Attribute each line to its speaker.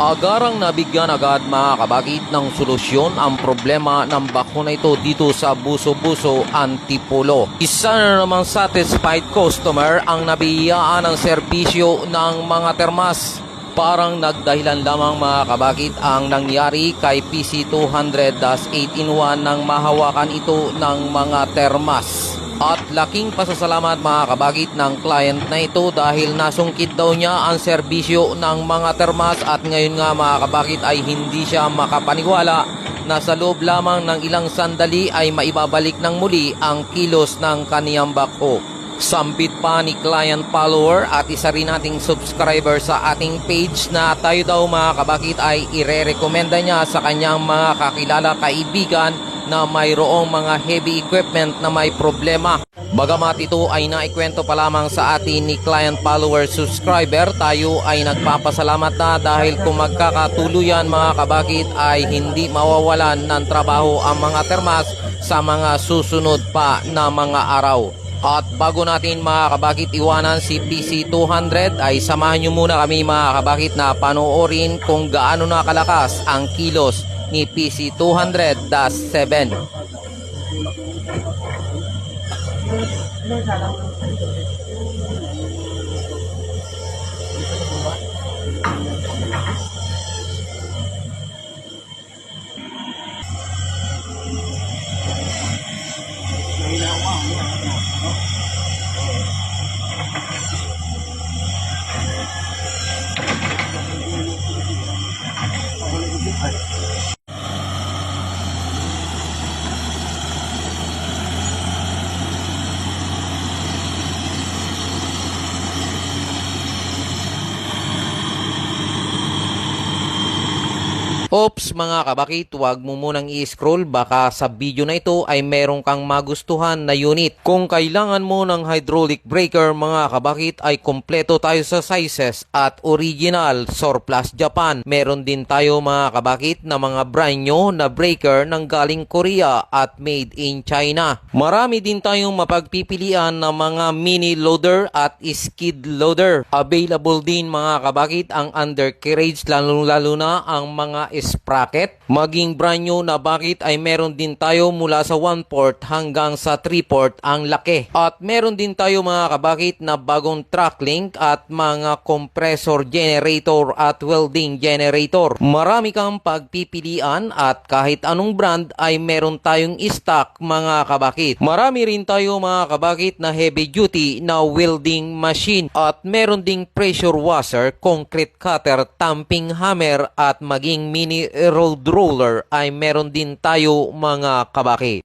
Speaker 1: Agarang nabigyan agad mga kabakit ng solusyon ang problema ng bakuna ito dito sa Buso-Buso, Antipolo. Isa na namang satisfied customer ang nabiyaan ng serbisyo ng mga termas. Parang nagdahilan lamang mga kabakit ang nangyari kay PC200-8-in-1 nang mahawakan ito ng mga termas. At laking pasasalamat mga kabakit ng client na ito dahil nasungkit daw niya ang serbisyo ng mga termas at ngayon nga mga kabakit ay hindi siya makapaniwala na sa loob lamang ng ilang sandali ay maibabalik ng muli ang kilos ng kaniyang bakho. Sambit pa ni client follower at isa rin nating subscriber sa ating page na tayo daw mga kabakit ay ire-recommenda niya sa kanyang mga kakilala kaibigan na mayroong mga heavy equipment na may problema. Bagamat ito ay naikwento pa lamang sa atin ni client follower subscriber, tayo ay nagpapasalamat na dahil kung magkakatuluyan mga kabakit ay hindi mawawalan ng trabaho ang mga termas sa mga susunod pa na mga araw. At bago natin mga kabakit iwanan si PC200 ay samahan nyo muna kami mga kabakit na panoorin kung gaano nakalakas ang kilos ni PC200-7. Oops mga kabakit, huwag mo munang i-scroll, baka sa video na ito ay meron kang magustuhan na unit. Kung kailangan mo ng hydraulic breaker mga kabakit ay kompleto tayo sa sizes at original surplus Japan. Meron din tayo mga kabakit na mga brand new na breaker ng galing Korea at made in China. Marami din tayong mapagpipilian na mga mini loader at skid loader. Available din mga kabakit ang undercarriage lalo na ang mga sprocket. Maging brand new na bakit ay meron din tayo mula sa 1 port hanggang sa 3 port ang laki. At meron din tayo mga kabakit na bagong track link at mga compressor generator at welding generator. Marami kang pagpipilian at kahit anong brand ay meron tayong stock mga kabakit. Marami rin tayo mga kabakit na heavy duty na welding machine at meron ding pressure washer, concrete cutter, tamping hammer at maging mini road roller ay meron din tayo mga kabakit.